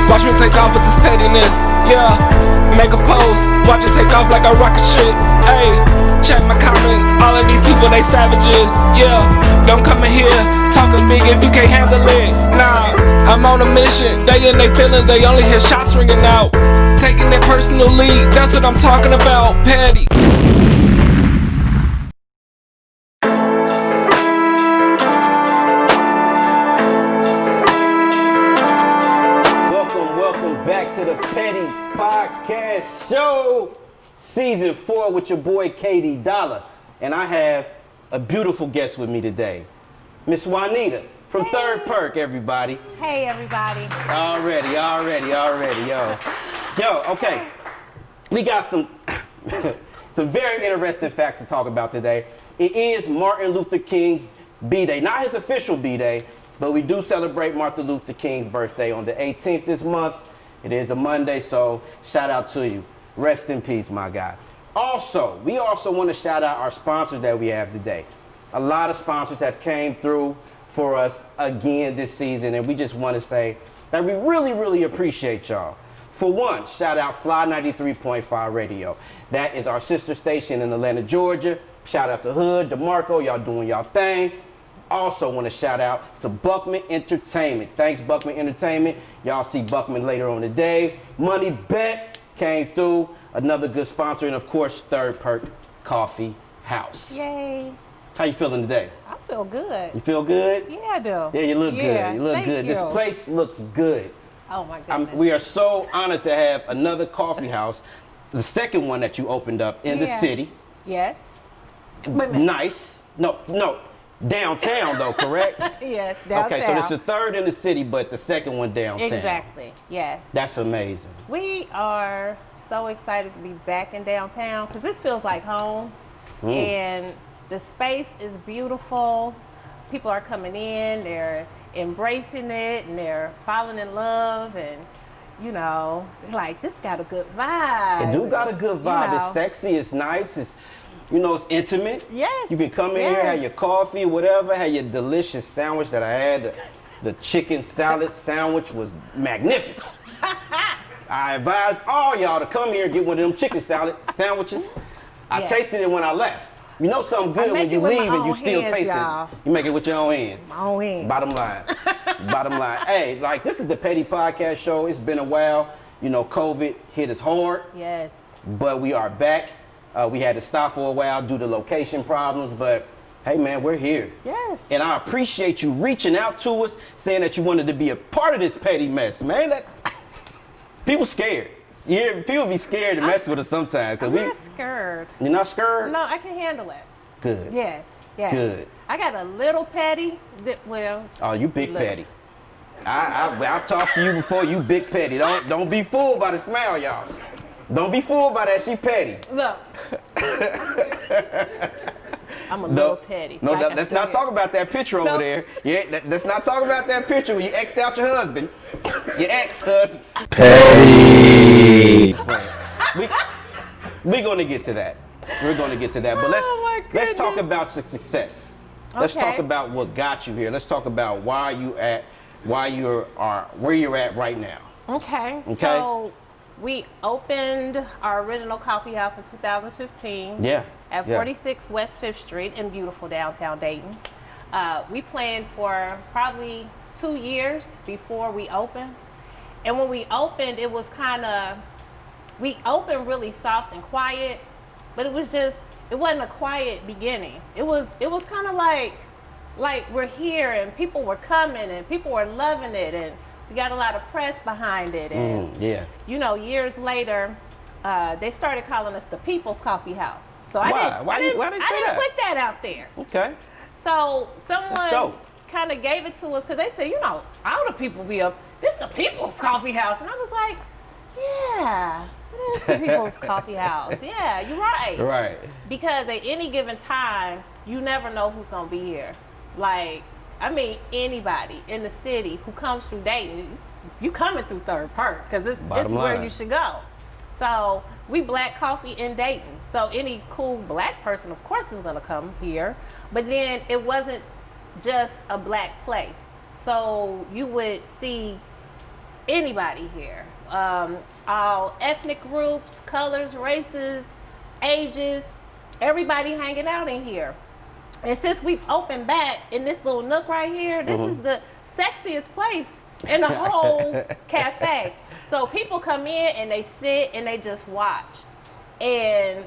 Watch me take off with this pettiness, yeah. Make a post, watch it take off like a rocket ship. Ayy, check my comments, all of these people they savages, yeah. Don't come in here talking big if you can't handle it. Nah, I'm on a mission, they in their feelings, they only hear shots ringing out. Taking their personal lead, that's what I'm talking about, petty. To the Petty Podcast Show, Season 4 with your boy KD Dollar. And I have a beautiful guest with me today, Miss Juanita from Third Perk, everybody. Hey, everybody. Already, yo. Yo, okay. We got some very interesting facts to talk about today. It is Martin Luther King's B-Day. Not his official B-Day, but we do celebrate Martin Luther King's birthday on the 18th this month. It is a Monday, so shout out to you. Rest in peace, my guy. Also, we also want to shout out our sponsors that we have today. A lot of sponsors have came through for us again this season, and we just want to say that we really, really appreciate y'all. For one, shout out Fly 93.5 Radio. That is our sister station in Atlanta, Georgia. Shout out to Hood, DeMarco, y'all doing y'all thing. Also want to shout out to Buckman Entertainment. Thanks, Buckman Entertainment. Y'all see Buckman later on today. Money Bet came through. Another good sponsor. And, of course, Third Perk Coffeehouse. Yay. How you feeling today? I feel good. You feel good? Yeah, I do. Yeah, you look good. You look thank good. you. This place looks good. Oh, my goodness. We are so honored to have another coffee house, the second one that you opened up in the city. Yes. Nice. No. Downtown, though, correct? Yes, downtown. Okay, so this is the third in the city, but the second one downtown. Exactly, yes. That's amazing. We are so excited to be back in downtown because this feels like home. And the space is beautiful. People are coming in, they're embracing it, and they're falling in love, and you know, they're like, this got a good vibe. It do got a good vibe. You know. It's sexy, it's nice, it's, you know, it's intimate. Yes. You can come in here, have your coffee, whatever, have your delicious sandwich that I had. The chicken salad sandwich was magnificent. I advise all y'all to come here and get one of them chicken salad sandwiches. I tasted it when I left. You know something good when you leave and you still taste it. You make it with your own hand. My own hand. Bottom line. Bottom line. Hey, like, this is the Petty Podcast Show. It's been a while. You know, COVID hit us hard. Yes. But we are back. We had to stop for a while due to location problems, but hey, man, we're here. Yes. And I appreciate you reaching out to us, saying that you wanted to be a part of this petty mess, man. People scared. You hear, people be scared to mess with us sometimes. I'm not scared. You're not scared? No, I can handle it. Good. Yes. Good. I got a little petty. Oh, you big petty. I've talked to you before. You big petty. Don't be fooled by the smile, y'all. Don't be fooled by that. She petty. Look. I'm a little petty. No, let's not talk about that picture over there. Yeah, let's not talk about that picture when you X'd out your husband. Your ex-husband. Petty. We're going to get to that. We're going to get to that. But let's talk about the success. Let's talk about what got you here. Let's talk about where you're at right now. Okay. So we opened our original coffee house in 2015. Yeah. At 46 West 5th Street in beautiful downtown Dayton. We planned for probably 2 years before we opened. And when we opened, it was we opened really soft and quiet, but it wasn't a quiet beginning. It was kind of like we're here and people were coming and people were loving it and we got a lot of press behind it. And you know, years later, they started calling us the People's Coffee House. So why they say I that? didn't put that out there. Okay. So someone kind of gave it to us because they said, you know, all the people be up. This the People's Coffee House, and I was like, yeah, it is the People's Coffee House. Yeah, you're right. Right. Because at any given time, you never know who's gonna be here. Like, I mean, anybody in the city who comes through Dayton, you coming through Third Perk because it's where you should go. So we black coffee in Dayton. So any cool black person, of course, is gonna come here. But then it wasn't just a black place. So you would see anybody here, all ethnic groups, colors, races, ages, everybody hanging out in here. And since we've opened back in this little nook right here, this is the sexiest place in the whole cafe. So people come in and they sit and they just watch. And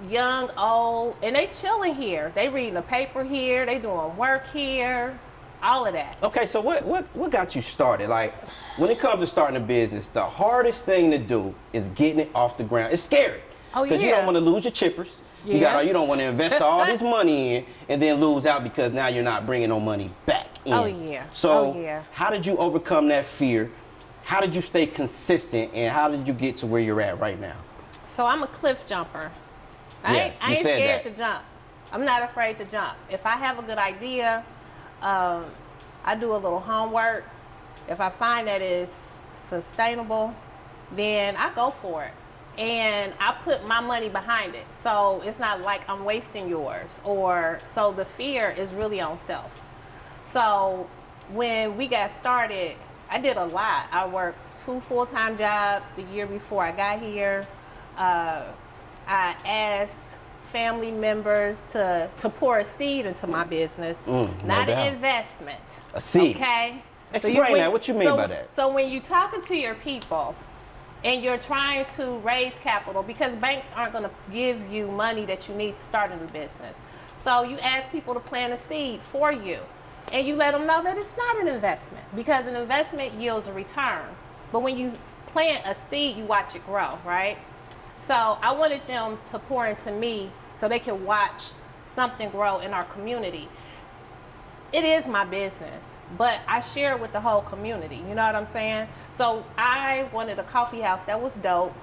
young, old, and they chilling here. They reading the paper here, they doing work here, all of that. Okay, so what got you started? Like, when it comes to starting a business, the hardest thing to do is getting it off the ground. It's scary. Oh, Because you don't want to lose your chippers. You don't want to invest all this money in and then lose out because now you're not bringing no money back in. Oh, yeah. So how did you overcome that fear? How did you stay consistent, and how did you get to where you're at right now? So I'm a cliff jumper. I ain't scared to jump. I'm not afraid to jump. If I have a good idea, I do a little homework. If I find that it's sustainable, then I go for it. And I put my money behind it. So it's not like I'm wasting yours. So the fear is really on self. So when we got started, I did a lot. I worked 2 full-time jobs the year before I got here. I asked family members to pour a seed into my business, not an investment. A seed. Okay? Explain that. What you mean by that? So when you're talking to your people and you're trying to raise capital, because banks aren't going to give you money that you need to start a new business. So you ask people to plant a seed for you. And you let them know that it's not an investment, because an investment yields a return. But when you plant a seed, you watch it grow, right? So I wanted them to pour into me so they could watch something grow in our community. It is my business, but I share it with the whole community. You know what I'm saying? So I wanted a coffee house that was dope.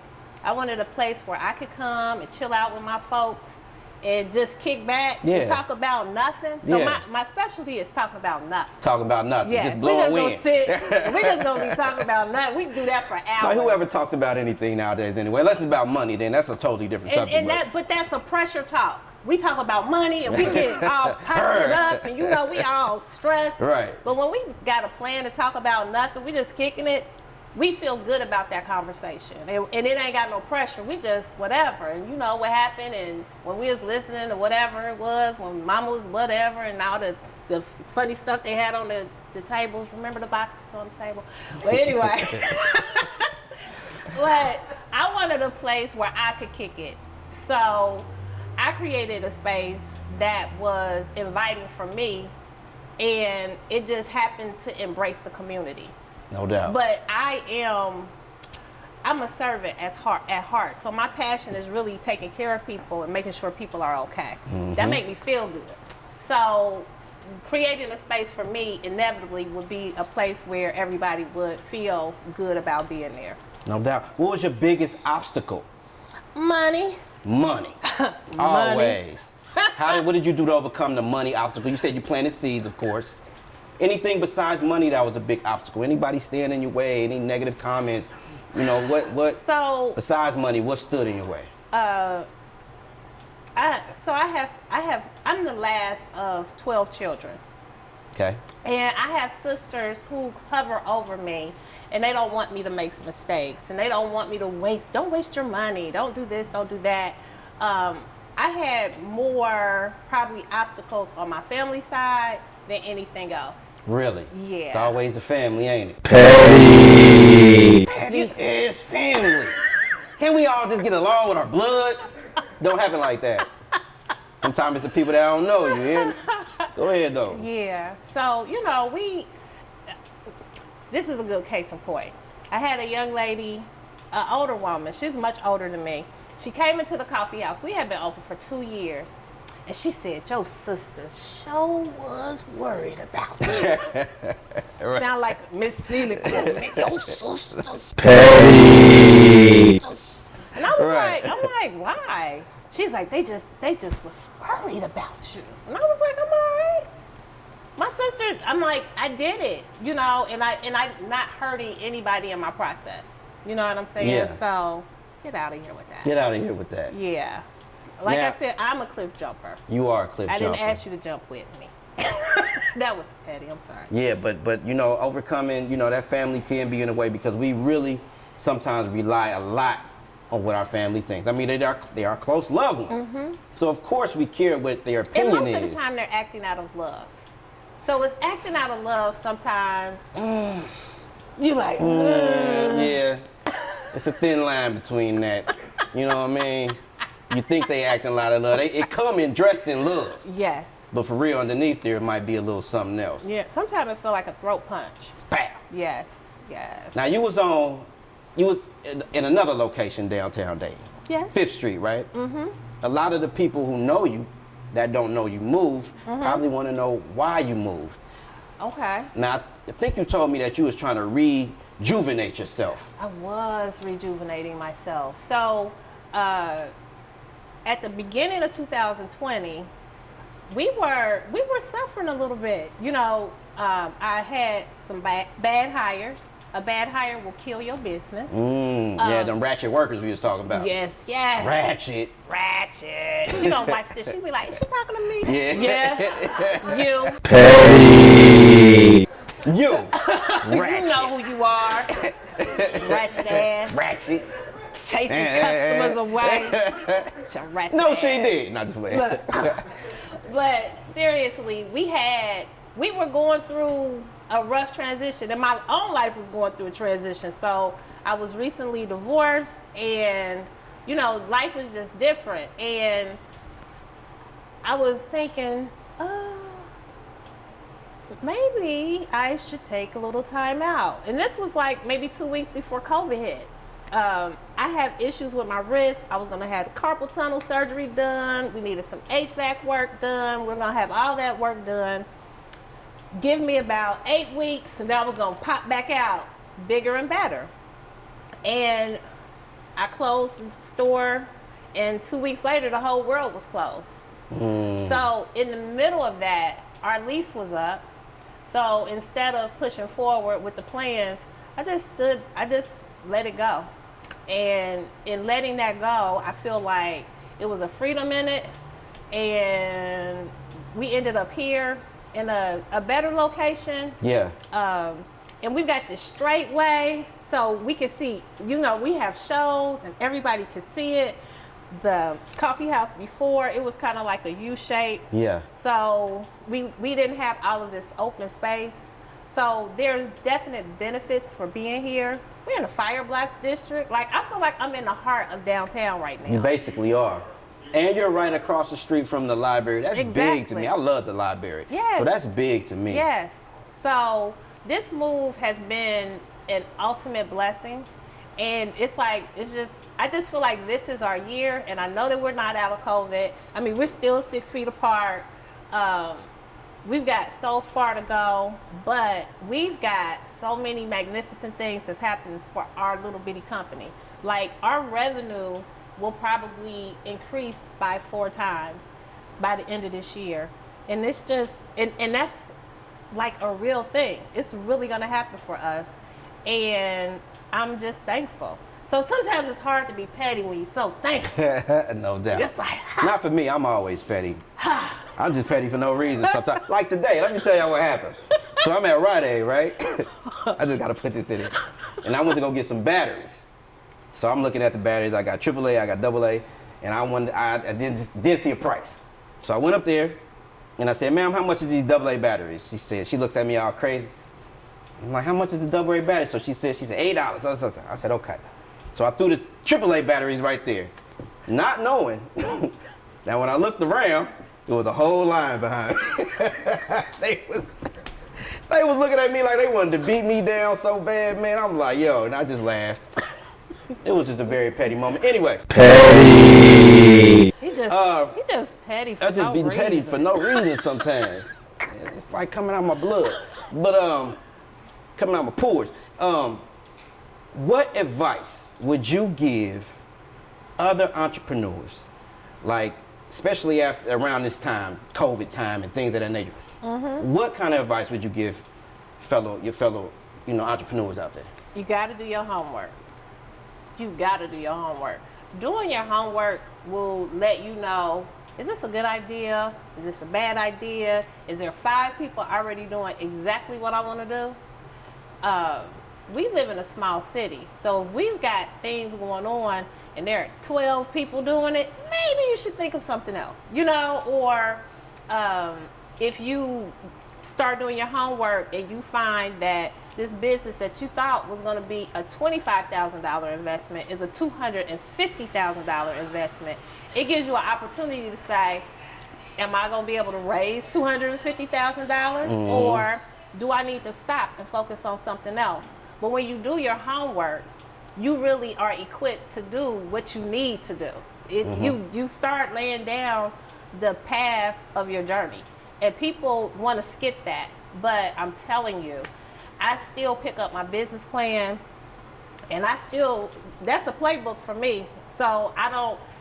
I wanted a place where I could come and chill out with my folks and just kick back and talk about nothing. So my specialty is talking about nothing. Talking about nothing. Yes, just blowing wind. We're just gonna be talking about nothing. We can do that for hours. Like, whoever talks about anything nowadays anyway, unless it's about money, then that's a totally different subject. But that's a pressure talk. We talk about money and we get all punched up and we all stressed. Right. But when we got a plan to talk about nothing, we just kicking it. We feel good about that conversation, and it ain't got no pressure. We just whatever, and you know what happened, and when we was listening to whatever it was, when Mama was whatever, and all the funny stuff they had on the tables. Remember the boxes on the table? But anyway, but I wanted a place where I could kick it, so I created a space that was inviting for me, and it just happened to embrace the community. No doubt. But I'm a servant at heart. So my passion is really taking care of people and making sure people are okay. That makes me feel good. So creating a space for me inevitably would be a place where everybody would feel good about being there. No doubt. What was your biggest obstacle? Money. Money. Always. What did you do to overcome the money obstacle? You said you planted seeds, of course. Anything besides money that was a big obstacle? Anybody stand in your way? Any negative comments? You know, what So besides money, what stood in your way? I'm the last of 12 children. Okay. And I have sisters who hover over me, and they don't want me to make mistakes, and they don't want me to don't waste your money, don't do this, don't do that. I had more probably obstacles on my family side than anything else. Really? Yeah. It's always the family, ain't it? Petty. Petty is family. Can we all just get along with our blood? Don't happen like that. Sometimes it's the people that don't know you. Hear me? Go ahead, though. Yeah. So, this is a good case in point. I had a young lady, an older woman. She's much older than me. She came into the coffee house. We had been open for 2 years. And she said, your sisters sure was worried about you. Right. Sound like Miss Celia. Your sisters. Petty. And I was like, why? She's like, they just was worried about you. And I was like, I'm all right. My sister, I'm like, I did it, and I'm not hurting anybody in my process. You know what I'm saying? Yeah. So Get out of here with that. Get out of here with that. Yeah. Like Now- I said, I'm a cliff jumper. You are a cliff I jumper. didn't ask you to jump with me. That was petty. I'm sorry. Yeah, but you know, overcoming, you know, that family can be in a way because we really sometimes rely a lot on what our family thinks. I mean, they are close loved ones. So of course we care what their And opinion most of is. the time they're acting out of love. So it's acting out of love sometimes. You like, Yeah, it's a thin line between that. You know what I mean? You think they acting a lot of love. It come in dressed in love. yes. But for real, underneath there, it might be a little something else. Yeah, sometimes it feel like a throat punch. Bam. Yes, yes. Now you was in another location downtown Dayton. Yes. 5th Street, right? A lot of the people who know you, that don't know you moved, probably want to know why you moved. Okay. Now, I think you told me that you was trying to rejuvenate yourself. I was rejuvenating myself. So, at the beginning of 2020, we were suffering a little bit. You know, I had some bad hires. A bad hire will kill your business. Yeah, them ratchet workers we was talking about. Yes, yes. Ratchet. She don't watch this. She be like, is she talking to me? Yeah. Yes. You. Petty. You. You Ratchet. know who you are. Ratchet ass. Ratchet. Chasing customers away. Your ratchet No, ass. she did. Not just playing. Look. But seriously, we were going through a rough transition, and my own life was going through a transition. So I was recently divorced, and you know, life was just different. And I was thinking, maybe I should take a little time out. And this was like maybe 2 weeks before COVID hit. I have issues with my wrist. I was gonna have the carpal tunnel surgery done. We needed some HVAC work done. We're gonna have all that work done. Give me about 8 weeks, and then I was gonna pop back out bigger and better. And I closed the store, and 2 weeks later, the whole world was closed. So in the middle of that, our lease was up. So instead of pushing forward with the plans, I just let it go. And in letting that go, I feel like it was a freedom in it. And we ended up here in a better location. Yeah. And we've got this straight way, so we can see, you know, we have shows and everybody can see it. The coffee house before, it was kind of like a U shape. Yeah. So we didn't have all of this open space. So there's definite benefits for being here. We're in the Fire Blocks district. Like, I feel like I'm in the heart of downtown right now. You basically are. And you're right across the street from the library. That's big to Exactly. me. I love the library. Yes. So that's big to me. Yes. So this move has been an ultimate blessing. And it's like, I just feel like this is our year. And I know that we're not out of COVID. I mean, we're still 6 feet apart. We've got so far to go, but we've got so many magnificent things that's happening for our little bitty company. Like, our revenue will probably increase by 4 times by the end of this year. And it's just, and that's like a real thing. It's really gonna happen for us. And I'm just thankful. So sometimes it's hard to be petty when you're so thankful. No doubt. It's like, Not for me. I'm always petty. I'm just petty for no reason sometimes. Like today, let me tell y'all what happened. So I'm at Rite Aid, right? I just got to put this in it. And I went to go get some batteries. So I'm looking at the batteries. I got AAA, I got AA, and I didn't see a price. So I went up there, and I said, ma'am, how much is these AA batteries? She looks at me all crazy. I'm like, how much is the AA battery? So she said $8. I said, okay. So I threw the AAA batteries right there, not knowing that when I looked around, there was a whole line behind me. They was looking at me like they wanted to beat me down so bad, man. I'm like, yo, and I just laughed. It was just a very petty moment. Anyway. Petty. he just petty for I just no be reason. petty for no reason sometimes. It's like coming out my blood. But coming out my pores. What advice would you give other entrepreneurs, like especially around this time, COVID time and things of that nature? What kind of advice would you give your fellow entrepreneurs out there? You got to do your homework. you gotta do your homework. Doing your homework will let you know, is this a good idea? Is this a bad idea? Is there 5 people already doing exactly what I want to do? We live in a small city, so if we've got things going on and there are 12 people doing it, maybe you should think of something else, you know? Or if you start doing your homework and you find that this business that you thought was going to be a $25,000 investment is a $250,000 investment, it gives you an opportunity to say, am I going to be able to raise $250,000 or do I need to stop and focus on something else? But when you do your homework, you really are equipped to do what you need to do. You start laying down the path of your journey. And people want to skip that. But I'm telling you, I still pick up my business plan and that's a playbook for me. So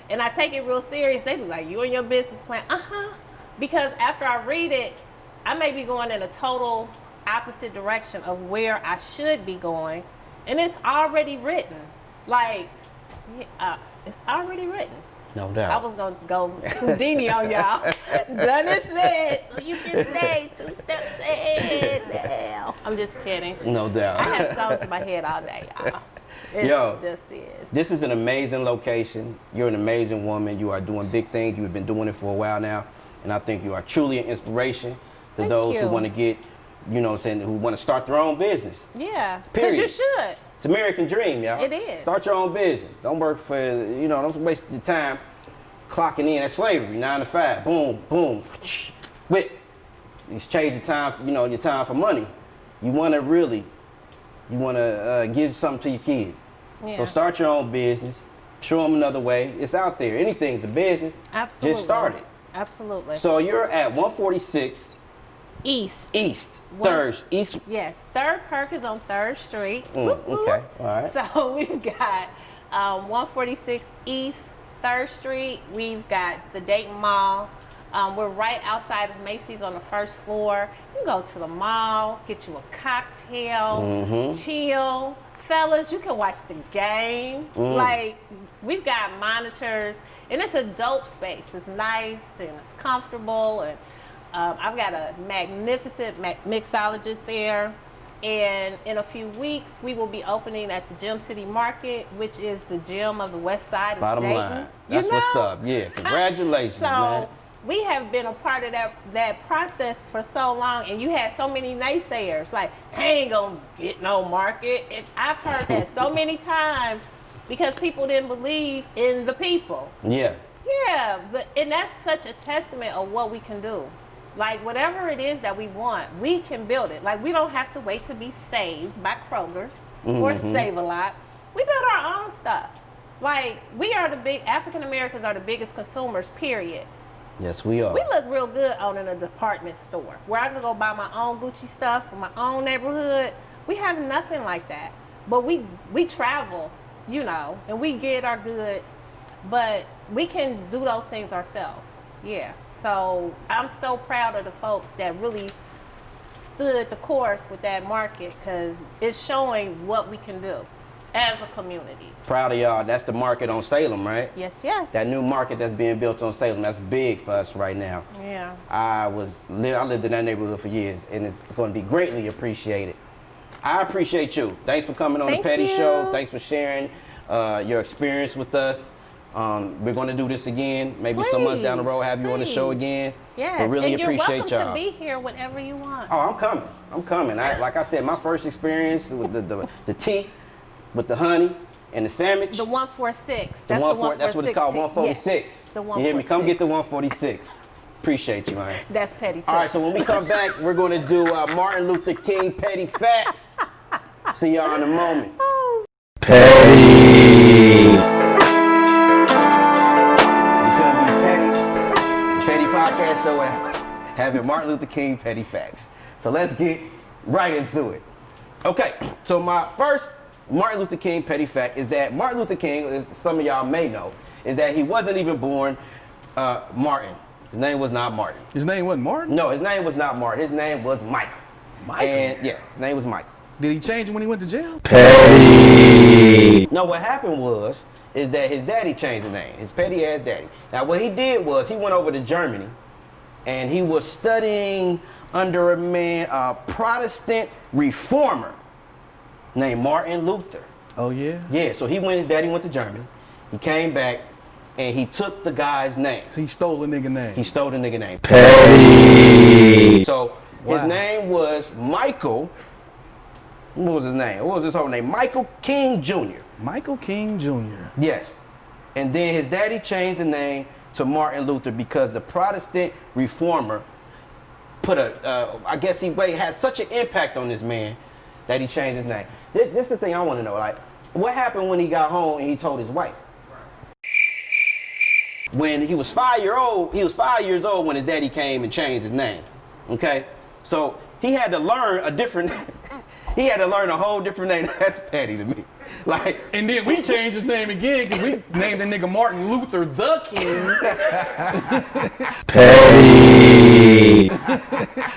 and I take it real serious. They be like, you and your business plan? Because after I read it, I may be going in a total opposite direction of where I should be going, and it's already written. Like, it's already written. No doubt. I was gonna go Houdini on y'all. Done is said, so you can say 2 steps ahead now. I'm just kidding. No doubt. I have songs in my head all day, y'all. Yo, just is. This is an amazing location. You're an amazing woman. You are doing big things. You've been doing it for a while now, and I think you are truly an inspiration to those who want to get, you know what I'm saying, who want to start their own business. Yeah, because you should. It's an American dream, y'all. It is. Start your own business. Don't work for, you know, don't waste your time clocking in at slavery, 9 to 5. Boom, boom, whip. It's change your time, you know, your time for money. You want to give something to your kids. Yeah. So start your own business. Show them another way. It's out there. Anything's a business. Absolutely. Just start it. Absolutely. So you're at 146 East. Third. East. Yes. Third Perk is on 3rd Street. Okay. All right. So we've got 146 East 3rd Street. We've got the Dayton Mall. We're right outside of Macy's on the 1st floor. You can go to the mall, get you a cocktail, chill. Fellas, you can watch the game. Like, we've got monitors, and it's a dope space. It's nice, and it's comfortable, and I've got a magnificent mixologist there. And in a few weeks, we will be opening at the Gym City Market, which is the gym of the west side of Bottom Dayton. line. That's what's up. Yeah, congratulations, man. We have been a part of that process for so long, and you had so many naysayers, like, I ain't gonna get no market. And I've heard that so many times because people didn't believe in the people. Yeah. Yeah, and that's such a testament of what we can do. Like, whatever it is that we want, we can build it. Like, we don't have to wait to be saved by Kroger's or Save-A-Lot. We build our own stuff. Like, African Americans are the biggest consumers, period. Yes, we are. We look real good owning a department store where I can go buy my own Gucci stuff from my own neighborhood. We have nothing like that. But we travel, you know, and we get our goods, but we can do those things ourselves. Yeah. So I'm so proud of the folks that really stood the course with that market, because it's showing what we can do as a community. Proud of y'all. That's the market on Salem, right? Yes, yes. That new market that's being built on Salem, that's big for us right now. Yeah. I lived in that neighborhood for years, and it's going to be greatly appreciated. I appreciate you. Thanks for coming on the Petty Show. Thanks for sharing your experience with us. We're going to do this again. Maybe some months down the road, have you on the show again. Yes. But really appreciate y'all. You're welcome to be here whenever you want. Oh, I'm coming. I'm coming. Like I said, my first experience with the tea, with the honey, and the sandwich. The 146. That's what it's called, 146. Yes, the 146. You hear me? Come get the 146. Appreciate you, man. That's petty too. All right, so when we come back, we're going to do Martin Luther King Petty Facts. See y'all in a moment. Oh. Petty. It's going to be petty. The Petty Podcast Show having Martin Luther King Petty Facts. So let's get right into it. Okay, so my first Martin Luther King petty fact is that Martin Luther King, as some of y'all may know, is that he wasn't even born Martin. His name was not Martin. His name wasn't Martin? No, his name was not Martin. His name was Michael. Michael? And yeah, his name was Michael. Did he change it when he went to jail? Petty. No, what happened is that his daddy changed the name, his petty ass daddy. Now, what he did was he went over to Germany, and he was studying under a Protestant reformer named Martin Luther. Oh yeah? Yeah, so his daddy went to Germany. He came back, and he took the guy's name. So he stole a nigga name. He stole the nigga name. So Wow. his name was Michael. What was his name? What was his whole name? Michael King Jr. Michael King Jr. Yes. And then his daddy changed the name to Martin Luther because the Protestant reformer put I guess he had such an impact on this man that he changed his name. This is the thing I want to know. Like, what happened when he got home and he told his wife? When he was 5 years old when his daddy came and changed his name. Okay? So he had to learn a different he had to learn a whole different name. That's petty to me. Like, And then we changed his name again because we named the nigga Martin Luther the King.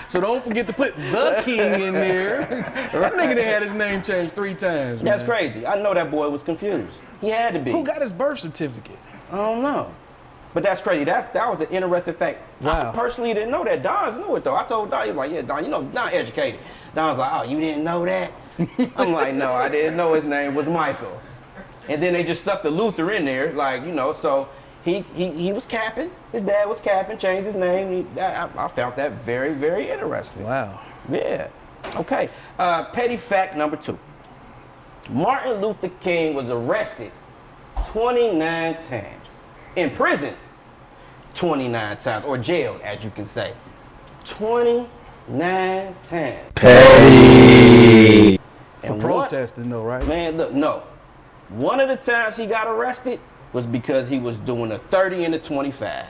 So don't forget to put the King in there. That nigga that had his name changed 3 times. that's man. crazy. I know that boy was confused. He had to be. Who got his birth certificate? I don't know. But that's crazy. That was an interesting fact. Wow. I personally didn't know that. Don's knew it though. I told Don, he was like, yeah, Don, Don educated. Don was like, oh, you didn't know that? I'm like, no, I didn't know his name was Michael. And then they just stuck the Luther in there, like, so he was capping. His dad was capping, changed his name. I found that very, very interesting. Wow. Yeah. Okay. Petty fact number 2. Martin Luther King was arrested 29 times. Imprisoned 29 times, or jailed, as you can say. 29 times. For And protesting though, right? Man, look, no. One of the times he got arrested was because he was doing a 30 and a 25.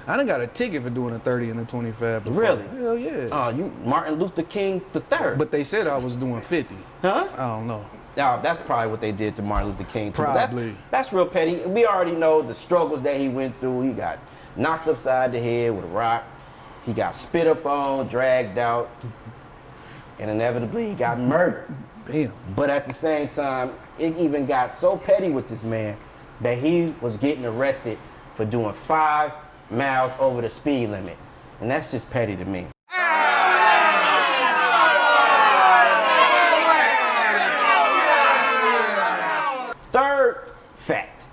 I done got a ticket for doing a 30 and a 25 before. Really? Hell yeah. Oh, you Martin Luther King III. But they said I was doing 50. Huh? I don't know. Now, that's probably what they did to Martin Luther King too. But Probably. That's real petty. We already know the struggles that he went through. He got knocked upside the head with a rock. He got spit up on, dragged out, and inevitably he got murdered. Damn. But at the same time, it even got so petty with this man that he was getting arrested for doing 5 miles over the speed limit. And that's just petty to me. Third fact,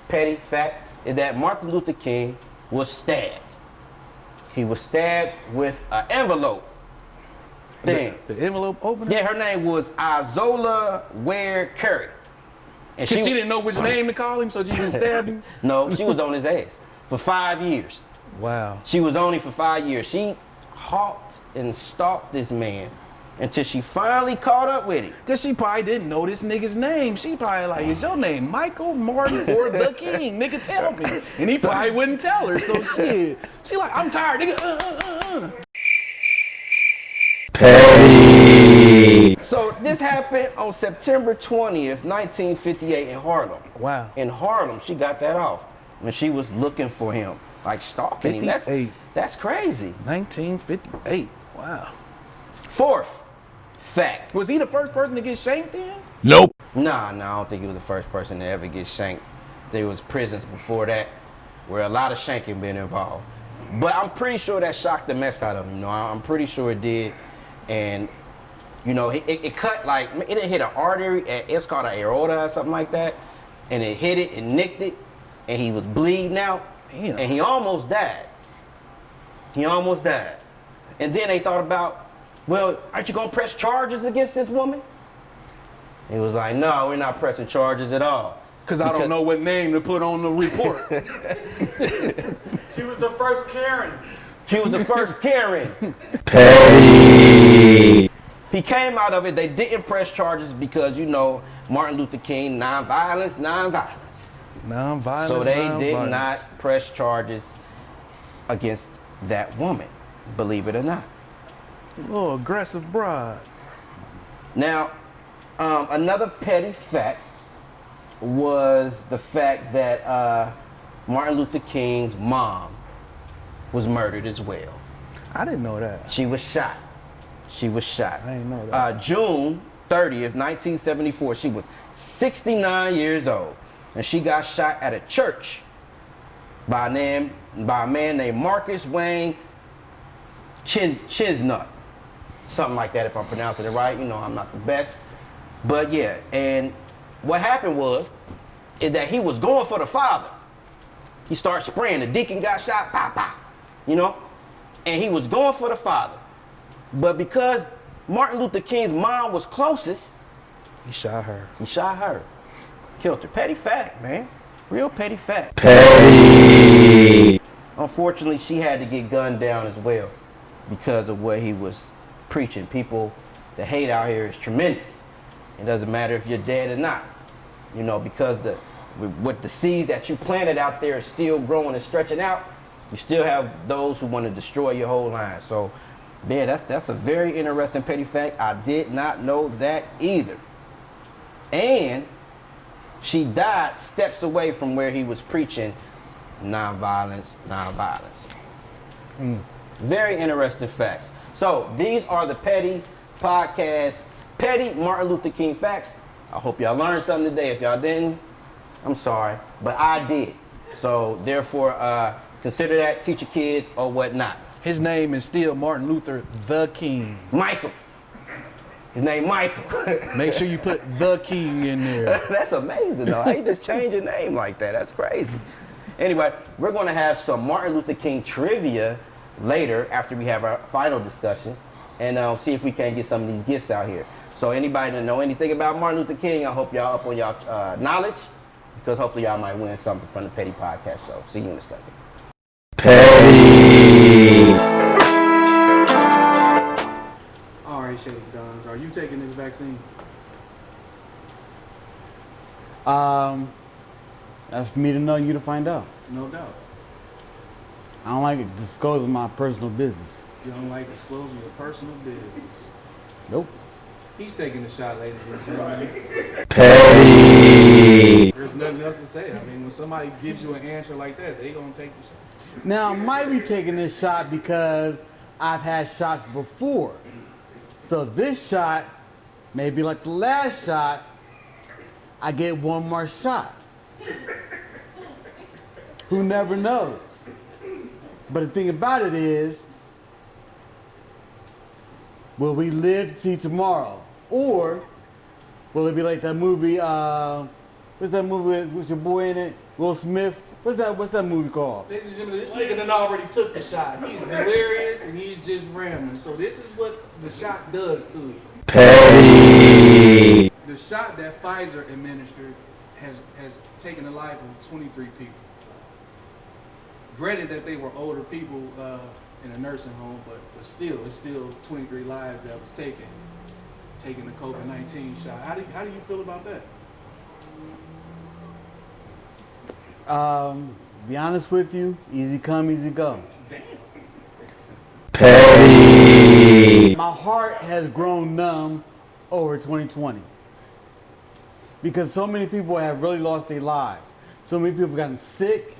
petty fact, is that Martin Luther King was stabbed. He was stabbed with an envelope thing. The envelope opener? Yeah, her name was Izola Ware Curry. And She didn't know which name to call him, so she just stabbed him? No, she was on his ass for 5 years. Wow. She was on him for 5 years. She hawked and stalked this man until she finally caught up with him. Cause she probably didn't know this nigga's name. She probably like, is your name Michael, Martin, or the King? Nigga, tell me. And he probably wouldn't tell her, so shit. She like, I'm tired, nigga. So this happened on September 20th, 1958 in Harlem. Wow. In Harlem, she got that off when she was looking for him, like stalking him. 58. That's crazy. 1958. Wow. Fourth fact. Was he the first person to get shanked then? Nah, I don't think he was the first person to ever get shanked. There was prisons before that where a lot of shanking been involved. But I'm pretty sure that shocked the mess out of him. I'm pretty sure it did. And, it cut like, it didn't hit an artery. It's called an aorta or something like that. And it hit it and nicked it. And he was bleeding out. Damn. And he almost died. And then they thought about, well, aren't you gonna press charges against this woman? He was like, no, we're not pressing charges at all. Cause I don't know what name to put on the report. She was the first Karen. She was the first Karen. He came out of it. They didn't press charges because, Martin Luther King, nonviolence. Non-violence. So they did not press charges against that woman, believe it or not. Oh, aggressive broad. Now, another petty fact was the fact that Martin Luther King's mom was murdered as well. I didn't know that. She was shot. She was shot. I didn't know that. June 30th, 1974, she was 69 years old. And she got shot at a church by a man named Marcus Wayne Chesnut. Something like that if I'm pronouncing it right. You know, I'm not the best. But yeah, and what happened is that he was going for the father. He started spraying. The deacon got shot, pop, pop, you know? And he was going for the father. But because Martin Luther King's mom was closest, He shot her. he shot her. Killed her. Petty fact, man. Real petty fact. Petty. Unfortunately, she had to get gunned down as well because of what he was preaching. People, the hate out here is tremendous. It doesn't matter if you're dead or not. You know, because what the seeds that you planted out there is still growing and stretching out, you still have those who want to destroy your whole line. So, yeah, that's a very interesting petty fact. I did not know that either. And she died steps away from where he was preaching nonviolence, nonviolence. Very interesting facts. So these are the Petty Podcast, Petty Martin Luther King facts. I hope y'all learned something today. If y'all didn't, I'm sorry, but I did. So therefore, consider that, teach your kids or whatnot. His name is still Martin Luther the King. Michael. His name Michael. Make sure you put the King in there. That's amazing though. How you just change your name like that? That's crazy. Anyway, we're going to have some Martin Luther King trivia later after we have our final discussion and see if we can get some of these gifts out here. So anybody that know anything about Martin Luther King, I hope y'all up on y'all knowledge because hopefully y'all might win something from the Petty Podcast Show. See you in a second. Petty. All right, Shady Dons, are you taking this vaccine? That's for me to know, you to find out. No doubt. I don't like it disclosing my personal business. You don't like disclosing your personal business. Nope. He's taking the shot, ladies and gentlemen. Petty. There's nothing else to say. I mean, when somebody gives you an answer like that, they gonna take the shot. Now, I might be taking this shot because I've had shots before. So this shot, maybe like the last shot, I get one more shot. Who never knows? But the thing about it is, will we live to see tomorrow? Or will it be like that movie, what's that movie with your boy in it? Will Smith? What's that movie called? Ladies and gentlemen, this nigga done already took the shot. He's delirious and he's just rambling. So this is what the shot does to you. Petty. The shot that Pfizer administered has taken the life of 23 people. Granted that they were older people in a nursing home, but still, it's still 23 lives that was taking the COVID-19 shot. How do you feel about that? Be honest with you, easy come, easy go. Damn. Petty. My heart has grown numb over 2020 because so many people have really lost their lives. So many people have gotten sick.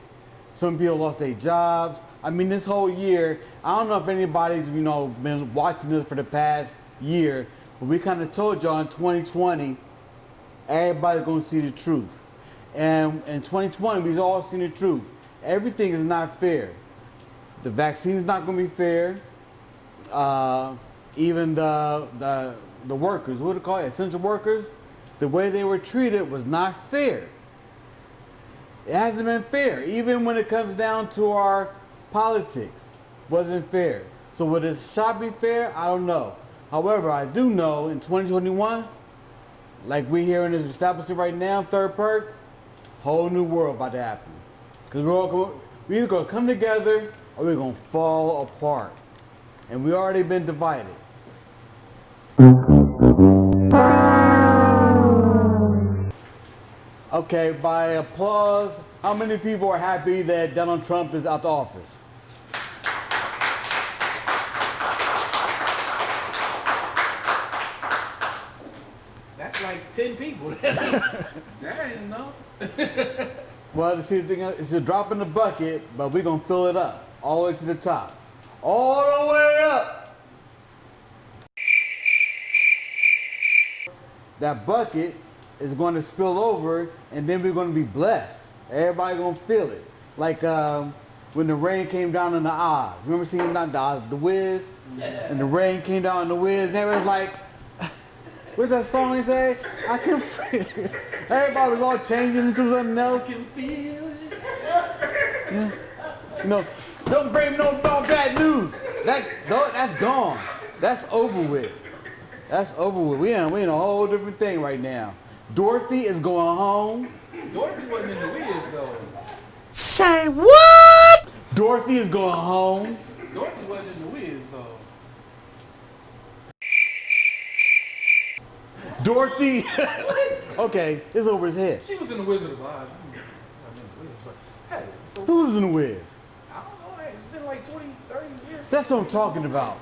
So many people lost their jobs. I mean, this whole year, I don't know if anybody's, been watching this for the past year, but we kind of told y'all in 2020, everybody's going to see the truth. And in 2020, we've all seen the truth. Everything is not fair. The vaccine is not going to be fair. Even the workers, what do they call it, essential workers, the way they were treated was not fair. It hasn't been fair. Even when it comes down to our politics, wasn't fair. So will this shot be fair? I don't know. However, I do know in 2021, like we here in this establishment right now, Third Perk, whole new world about to we either gonna come together or we're gonna fall apart. And we already been divided. Okay, by applause, how many people are happy that Donald Trump is out the office? That's like 10 people. That ain't enough. Well, see, the thing is, you're dropping the bucket, but we're going to fill it up all the way to the top. All the way up. That bucket is going to spill over, and then we're going to be blessed. Everybody going to feel it. Like when the rain came down in the Oz. Remember seeing the Wiz? Yeah. And the rain came down in the Wiz, and everybody's like, what's that song he say? I can feel it. Everybody was all changing into something else. I can feel it. Yeah. You know, don't bring no bad news. That's gone. That's over with. That's over with. We in a whole different thing right now. Dorothy is going home. Dorothy wasn't in the Wiz though. Say what? Dorothy is going home. Dorothy wasn't in the Wiz though. Dorothy. Okay, it's over his head. She was in the Wizard of Oz. Hey, so Who was in the Wiz? I don't know. Hey, it's been like 20, 30 years. That's what I'm talking about.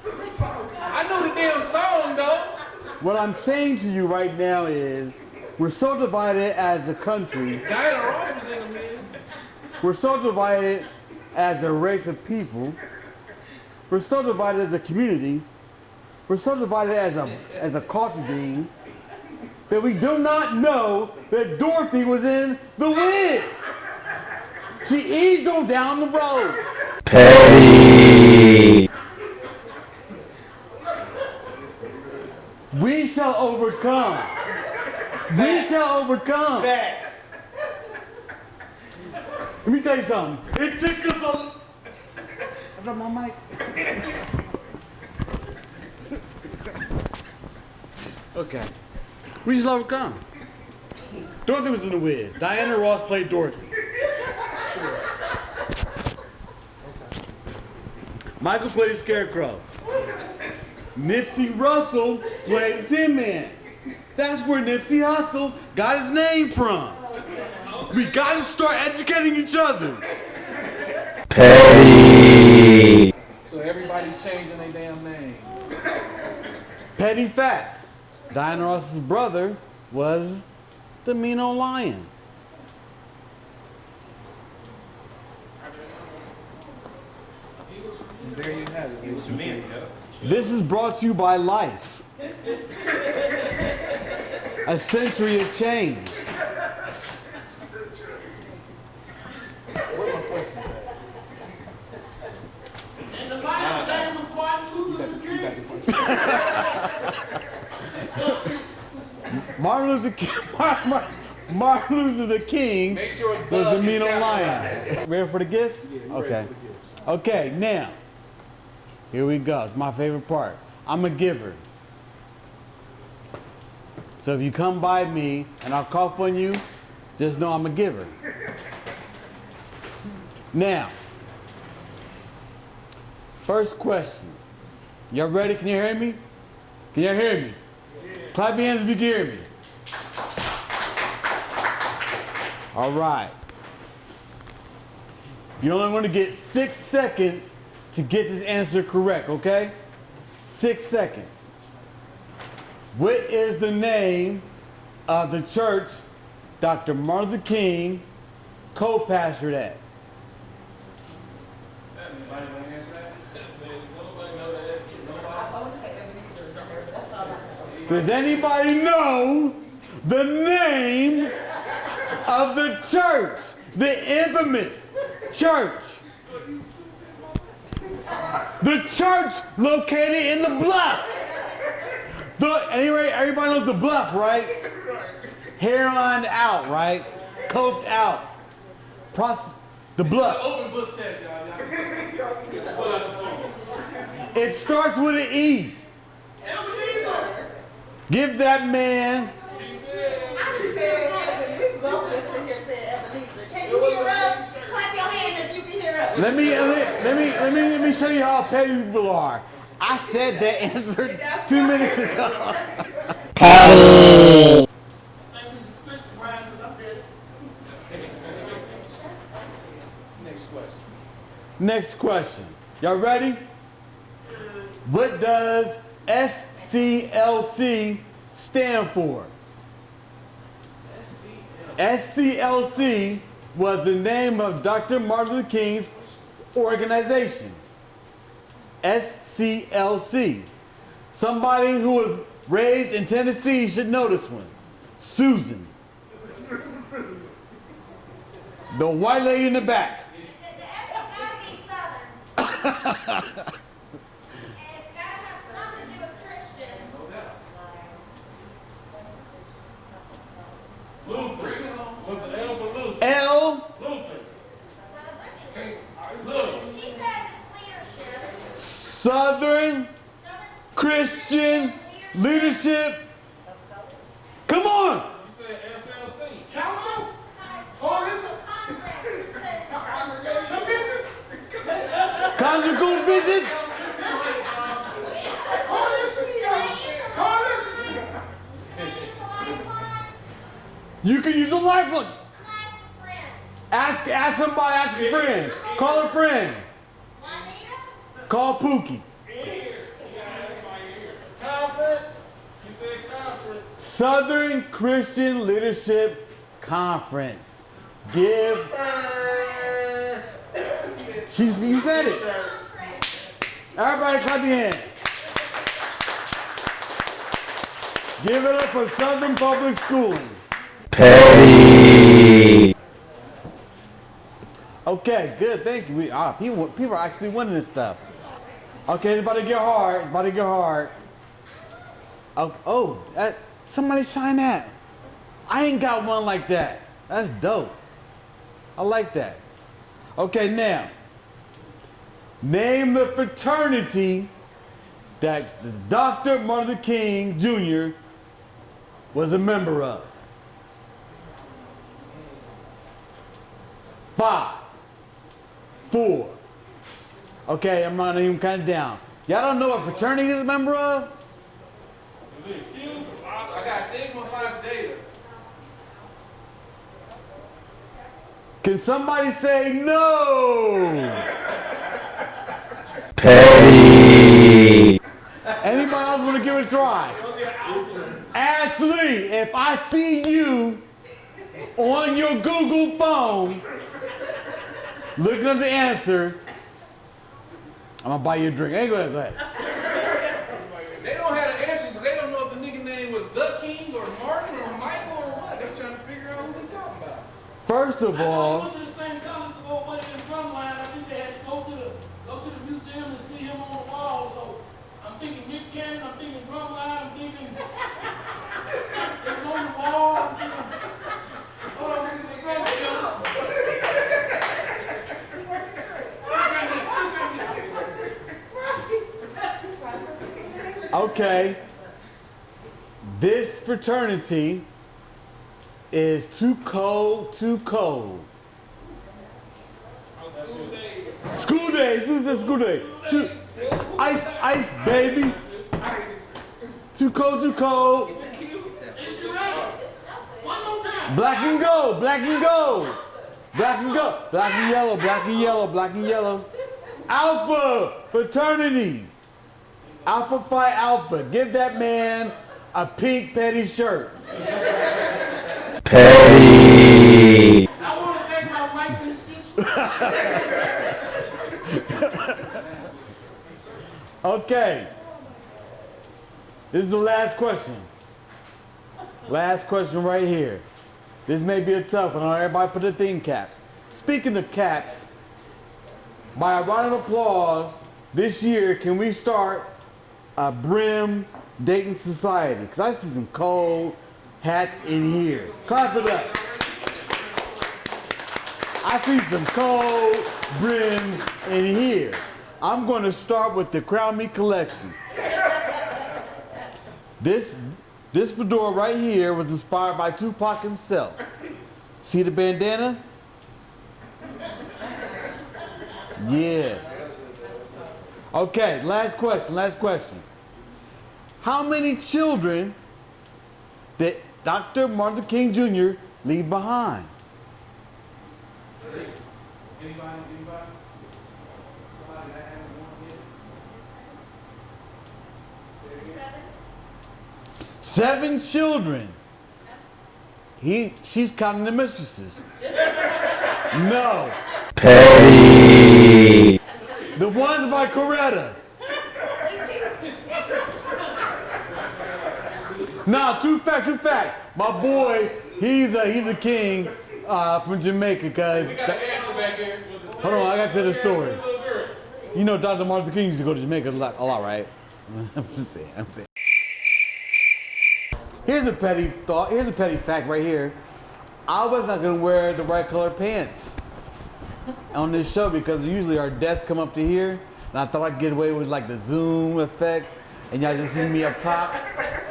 I know the damn song though. What I'm saying to you right now is, we're so divided as a country. Diana Ross was in the Wiz. We're so divided as a race of people. We're so divided as a community. We're so divided as a coffee bean that we do not know that Dorothy was in the Wiz. She eased on down the road. Petty. We shall overcome. We shall overcome. Facts. Let me tell you something. It took us a... I dropped my mic. Okay. We shall overcome. Dorothy was in the Wiz. Diana Ross played Dorothy. Sure. Michael played the Scarecrow. Nipsey Russell played Tin Man. That's where Nipsey Hussle got his name from. We gotta start educating each other. Petty. So everybody's changing their damn names. Petty fact. Diana Ross's brother was the mean old lion. And there you have it. He was me. This is brought to you by Life. A century of change. What my question? And the lion's name was Martin Luther King. Martin Luther the King Make sure was the mean old lion. Ready for the gifts? Yeah, you okay. ready for the gifts. Okay, now, here we go. It's my favorite part. I'm a giver. So if you come by me and I'll cough on you, just know I'm a giver. Now, first question. Y'all ready? Can you hear me? Can you hear me? Clap your hands if you can hear me. All right. You only want to get 6 seconds to get this answer correct, okay? 6 seconds. What is the name of the church Dr. Martin Luther King co-pastored at? Does anybody know the name of the church? The infamous church. The church located in the Bluff. Anyway, everybody knows the Bluff, right? Hairline out, right? Coked out. The Bluff. Open book test, y'all. It starts with an E. Give that man. Let me show you how petty people are. I said that answer 2 minutes ago. Petty. Next question. Next question. Y'all ready? What does SCLC stand for? SCLC. SCLC was the name of Dr. Martin Luther King's organization. SCLC. Somebody who was raised in Tennessee should know this one. Susan. The white lady in the back. The S gotta be Southern. And it's gotta have something to do with Christian. Luther. With the L for Luther. L. Luther. She says it's leadership. Southern Christian Leadership. Come on. You said SLC. Council? Coalition? Convention? Conjugal visits. Coalition? You can use a lifeline. I'm asking a friend. Ask somebody, ask a friend. Call a friend. Juanita? Call Pookie. Conference. She said conference. Southern Christian Leadership Conference. Give. You said it. Everybody clap your hands. Give it up for Southern Public Schooling. Petty. Okay, good. Thank you. People are actually winning this stuff. Okay, it's about to get hard. It's about to get hard. Somebody sign that. I ain't got one like that. That's dope. I like that. Okay, now. Name the fraternity that Dr. Martin Luther King Jr. was a member of. 5, 4. Okay, I'm not even counting down. Y'all don't know what fraternity he's a member of? I got Sigma Phi Theta. Can somebody say no? Petty. Anybody else want to give it a try? Ashley, if I see you on your Google phone looking up the answer, I'm gonna buy you a drink. Hey, go ahead. They don't have the answer because they don't know if the nigga name was The King or Martin or Michael or what. They're trying to figure out who we talking about. First of I all, went to the same college as old buddy in Drumline. I think they had to go to the museum and see him on the wall. So I'm thinking Nick Cannon, I'm thinking Drumline, I'm thinking it was on the wall. I'm thinking, hold on, nigga, the drum okay, this fraternity is too cold, too cold. School days. Who's that school day? Ice, baby. Too cold, too cold. Is you ready? One more time. Black and gold, black and gold. Black and gold, black and yellow, black and yellow, black and yellow. Alpha fraternity. Alpha Phi Alpha. Give that man a pink petty shirt. Petty. I want to thank my white constituents. Okay. This is the last question. Last question right here. This may be a tough one. Everybody put their thing caps. Speaking of caps, by a round of applause, this year, can we start a Brim Dayton Society? Because I see some cold hats in here. Clap it up. I see some cold brims in here. I'm going to start with the Crown Me collection. This fedora right here was inspired by Tupac himself. See the bandana? Yeah. Okay, last question. How many children did Dr. Martin Luther King Jr. leave behind? Anybody? Somebody that has one kid? 7 children She's counting the mistresses. No. Petty. The ones by Coretta. Nah, true fact. My boy, he's a king from Jamaica. Cause We got a dancer back here. hold on, I got to tell the story. You know, Dr. Martin Luther King used to go to Jamaica a lot, right? I'm just saying. Here's a petty thought. Here's a petty fact right here. I was not gonna wear the right color pants on this show because usually our desks come up to here, and I thought I'd get away with like the zoom effect, and y'all just see me up top.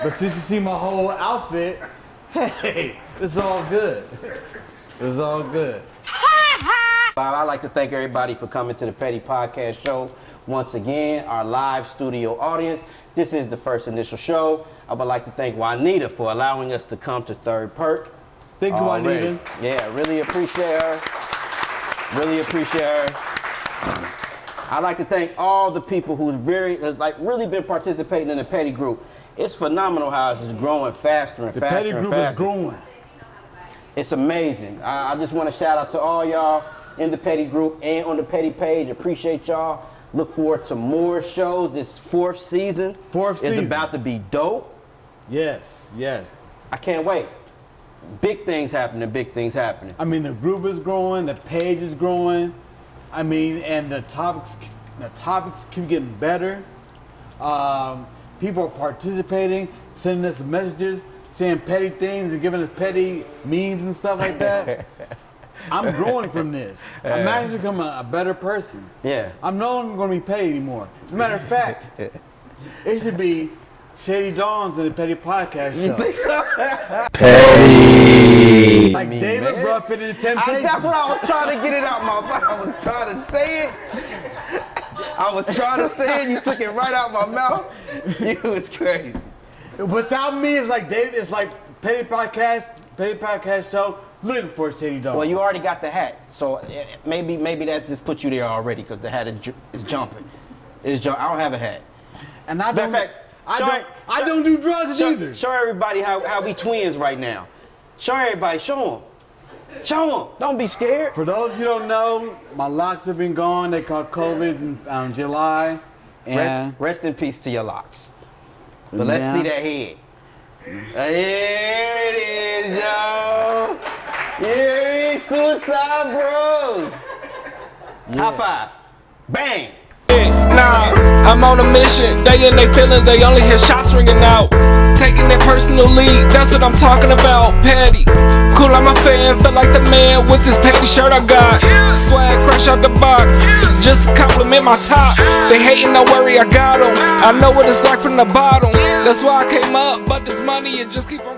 But since you see my whole outfit, hey, it's all good. It's all good. I'd like to thank everybody for coming to the Petty Podcast Show. Once again, our live studio audience. This is the first initial show. I would like to thank Juanita for allowing us to come to Third Perk. Thank you, already. Juanita. Yeah, really appreciate her. I'd like to thank all the people who's really been participating in the Petty group. It's phenomenal how it's just growing faster and The faster Petty and group faster. is growing. It's amazing. I just want to shout out to all y'all in the Petty group and on the Petty page. Appreciate y'all. Look forward to more shows. This fourth season is about to be dope. Yes. I can't wait. Big things happening. I mean, the group is growing, the page is growing. I mean, and the topics keep getting better. People are participating, sending us messages, saying petty things and giving us petty memes and stuff like that. I'm growing from this. I'm actually becoming a better person. Yeah. I'm no longer going to be petty anymore. As a matter of fact, it should be Shady Dawns in the Petty Podcast Show. You think so? Petty. Like David Ruffin in the Temptations. That's what I was trying to get it out my mouth. I was trying to say it. You took it right out my mouth. You was crazy. Without me, it's like David. It's like Petty Podcast Show. Looking for Shady Dawns. Well, you already got the hat, so maybe that just put you there already because the hat is jumping. I don't have a hat. And I don't. Matter of fact, I don't do drugs either. Show everybody how we twins right now. Show everybody. Show them. Don't be scared. For those who don't know, my locks have been gone. They caught COVID in July. And Rest in peace to your locks. But let's see that head. Here it is, yo. Here is Suicide Bros. High five. Bang. Nah, I'm on a mission. They in their feelings, they only hear shots ringing out. Taking their personal lead, that's what I'm talking about. Petty, cool, I'm a fan. Feel like the man with this petty shirt I got. Swag fresh out the box, just to compliment my top. They hating, no worry, I got them. I know what it's like from the bottom. That's why I came up, but this money, it just keep on